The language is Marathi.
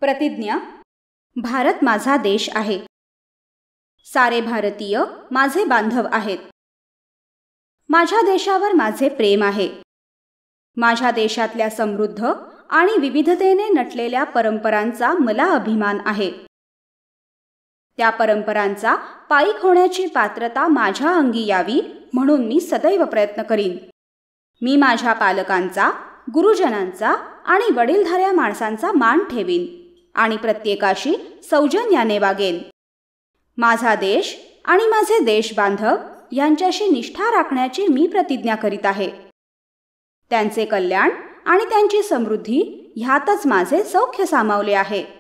प्रतिज्ञा. भारत माझा देश आहे. सारे भारतीय माझे बांधव आहेत. माझ्या देशावर माझे प्रेम आहे. माझ्या देशातल्या समृद्ध आणि विविधतेने नटलेल्या परंपरांचा मला अभिमान आहे. त्या परंपरांचा पाईक होण्याची पात्रता माझ्या अंगी यावी म्हणून मी सदैव प्रयत्न करीन. मी माझ्या पालकांचा, गुरुजनांचा आणि वडीलधाऱ्या माणसांचा मान ठेवीन आणि प्रत्येकाशी सौजन्याने वागेन. माझा देश आणि माझे देश बांधव यांच्याशी निष्ठा राखण्याची मी प्रतिज्ञा करीत आहे. त्यांचे कल्याण आणि त्यांची समृद्धी ह्यातच माझे सौख्य सामावले आहे.